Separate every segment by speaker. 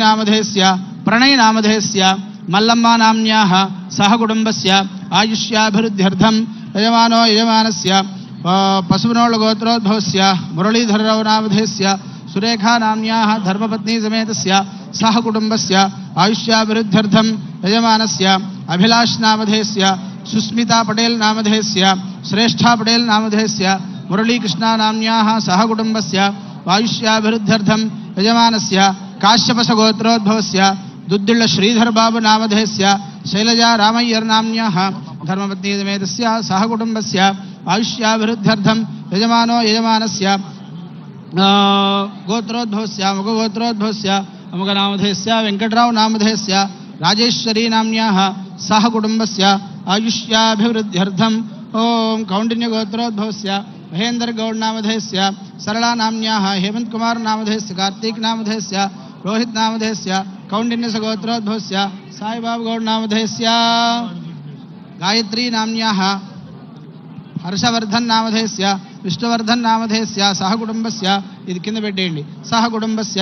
Speaker 1: नामधेयस्य प्रणय नामधेयस्य मल्लम्मा नाम्न्याः सह कुटुम्बस्य आयुष्याभिवृद्ध्यर्थं यजमानो यजमानस्य पशुनोळ गोत्रोद्भवस्य मुरलीधरराव नामधेयस्य सुरेखा नाम्न्याः धर्मपत्नी समेतस्य सह कुटुम्बस्य आयुष्याभिवृद्ध्यर्थं यजमानस्य अभिलाष नामधेयस्य सुस्मिता पटेल नामधेयस्य श्रेष्ठा पटेल नामधेयस्य मुरलीकृष्णा नाम्न्याः सह कुटुम्बस्य आयुष्याभिवृद्ध्यर्थं यजमानस्य काश्यपस गोत्रोद्भवस्य दुद्दिल्ल श्रीधर बाबू नामधेयस्य शैलजा रामय्यर नाम्न्याः धर्मपत्नी समेतस्य सह कुटुम्बस्य आयुष्याभिवृद्ध्यर्थं यजमानो यजमानस्य गोत्रोद्भवस्य मुखगोत्रोद्भवस्य अमुकनामधेयस्य वेंकटराव नामधेयस्य राजेश्वरी नाम्न्याः सह कुटुम्बस्य आयुष्याभिवृद्ध्यर्थं ओम कौंडिन्य गोत्रोद्भवस्य महेंद्र गौड़ नामधेयस्य सरला नाम्न्याः हेमंत कुमार नामधेयस्य कार्तिक नामधेयस्य रोहित नामधेयस्य कौंडिन्य गोत्रोद्भवस्य साईबाबा गौड़ नामधेयस्य गायत्री नाम्न्याः हर्षवर्धन नामधेयस्य विष्णुवर्धन नामधेयस्य सह कुटुंबस्य इदि किंद पेट्टेयंడి सह कुटुंबस्य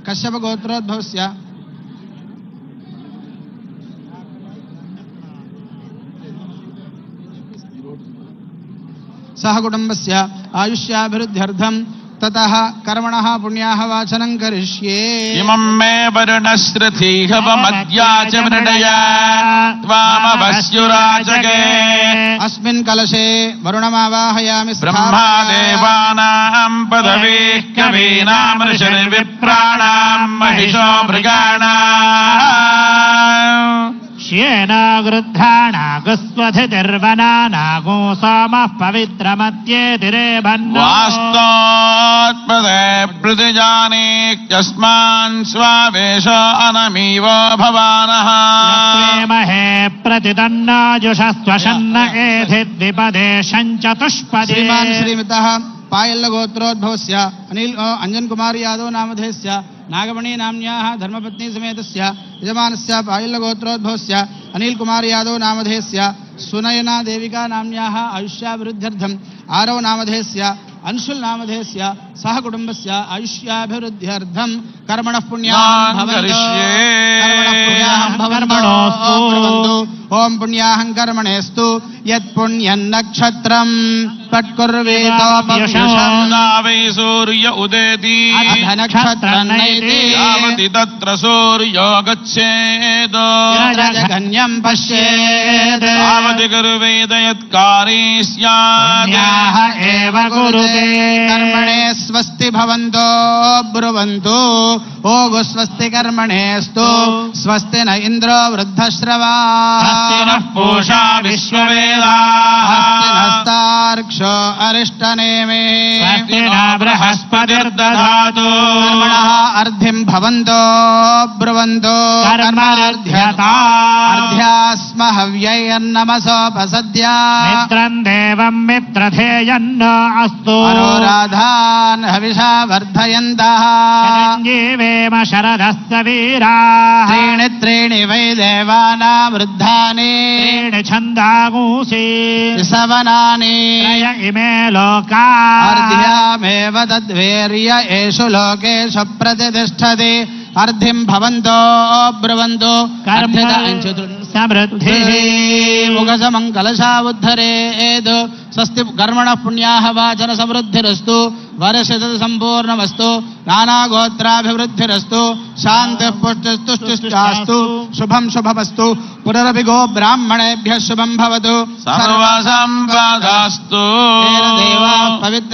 Speaker 1: कश्यप गोत्रोद्भवस्य सह कुटुंबस्य आयुष्याभिवृद्ध्यर्थं ततः कर्मणः पुण्याः वाचनं करिष्ये।
Speaker 2: इमं मे वरुणश्रुतिहवमद्या च मृडया त्वामवस्युराजगे
Speaker 1: अस्मिन् कलशे वरुणमावाहयामि
Speaker 2: ब्रह्मादेवानां पदवीः कवीनां ऋषिर्विप्राणां महिषो मृगाणाम्
Speaker 3: श्येना गृद्धानागस्वधिर्वना नागो सोमः पवित्रमत्येतिरे बन्नो
Speaker 2: वास्तोत्पदे प्रतिजानीत्यस्मान् स्वावेशो अनमीव भवानः
Speaker 3: महे प्रतिदन्नाजुषस्वशन्न एधिद्विपदे शञ्चतुष्पदे।
Speaker 1: श्रीमान् श्रीमितः पायल्ल गोत्रोद्भवस्य अनिल अंजन कुमार यादव नामधेयस्य नागमणि नाम्न्याः धर्मपत्नी समेतस्य यजमानस्य पायल्ल गोत्रोद्भवस्य अनिल कुमार यादव नामधेयस्य सुनयना देविका नाम्न्याः आयुष्याभिवृद्ध्यर्थं आरव नामधेयस्य अंशुल नामधेयस्य सह कुटुंबस्य आयुष्याभिवृद्ध्यर्थं कर्मणः पुण्याः भवन्तु ओम पुण्याहं कर्मणेस्तु यत् पुण्यं नक्षत्रं
Speaker 2: पट्कुर्वेतोपविशन्नावै सूर्य उदेति
Speaker 1: नक्षत्रं नैति
Speaker 2: यावति तत्र सूर्यो गच्छेत्
Speaker 1: रजगण्यं पश्येत्
Speaker 2: यावति कुर्वेद यत्कारी स्यात्
Speaker 3: एव कुरुते
Speaker 1: कर्मणे स्वस्ति भवन्तो ब्रुवन्तु ओगो स्वस्ति कर्मणेस्तु स्वस्ति न इन्द्रो वृद्धश्रवाः
Speaker 2: नः पूषा विश्ववेदाः
Speaker 1: हस्तार्क्षो अरिष्टनेमे
Speaker 2: बृहस्पतिर्दधातु
Speaker 1: कर्मणः अर्धिं भवन्तो ब्रुवन्तो
Speaker 3: कर्मार्ध्यता
Speaker 1: अर्ध्यास्म हव्यैर्नमसोपसद्या
Speaker 3: मित्रं देवं मित्रधेयन्न अस्तु
Speaker 1: अरोराधान् हविषा वर्धयन्तः
Speaker 3: जीवेम शरदस्य वीराः
Speaker 1: त्रीणि त्रीणि वै देवानां वृद्धानि
Speaker 3: त्रीणि छन्दागुंसि
Speaker 1: सवनानि
Speaker 3: त्रय इमे लोका
Speaker 1: अर्ध्यामेव तद्वीर्य एषु लोकेषु प्रतिष्ठति अर्धिं भवन्तो ब्रुवन्तो
Speaker 3: कर्म समृद्धिः
Speaker 1: मुखसमं कलशावुद्धरेत् स्वस्ति कर्मणः पुण्याः वाचन समृद्धिरस्तु वर्षतः सम्पूर्णमस्तु नानागोत्राभिवृद्धिरस्तु शान्तिः पुष्टिस्तुष्टिश्चास्तु शुभं शुभमस्तु पुनरपि गो ब्राह्मणेभ्यः शुभं भवतु
Speaker 2: सर्वसम्पदास्तु
Speaker 1: देवाः पवित्र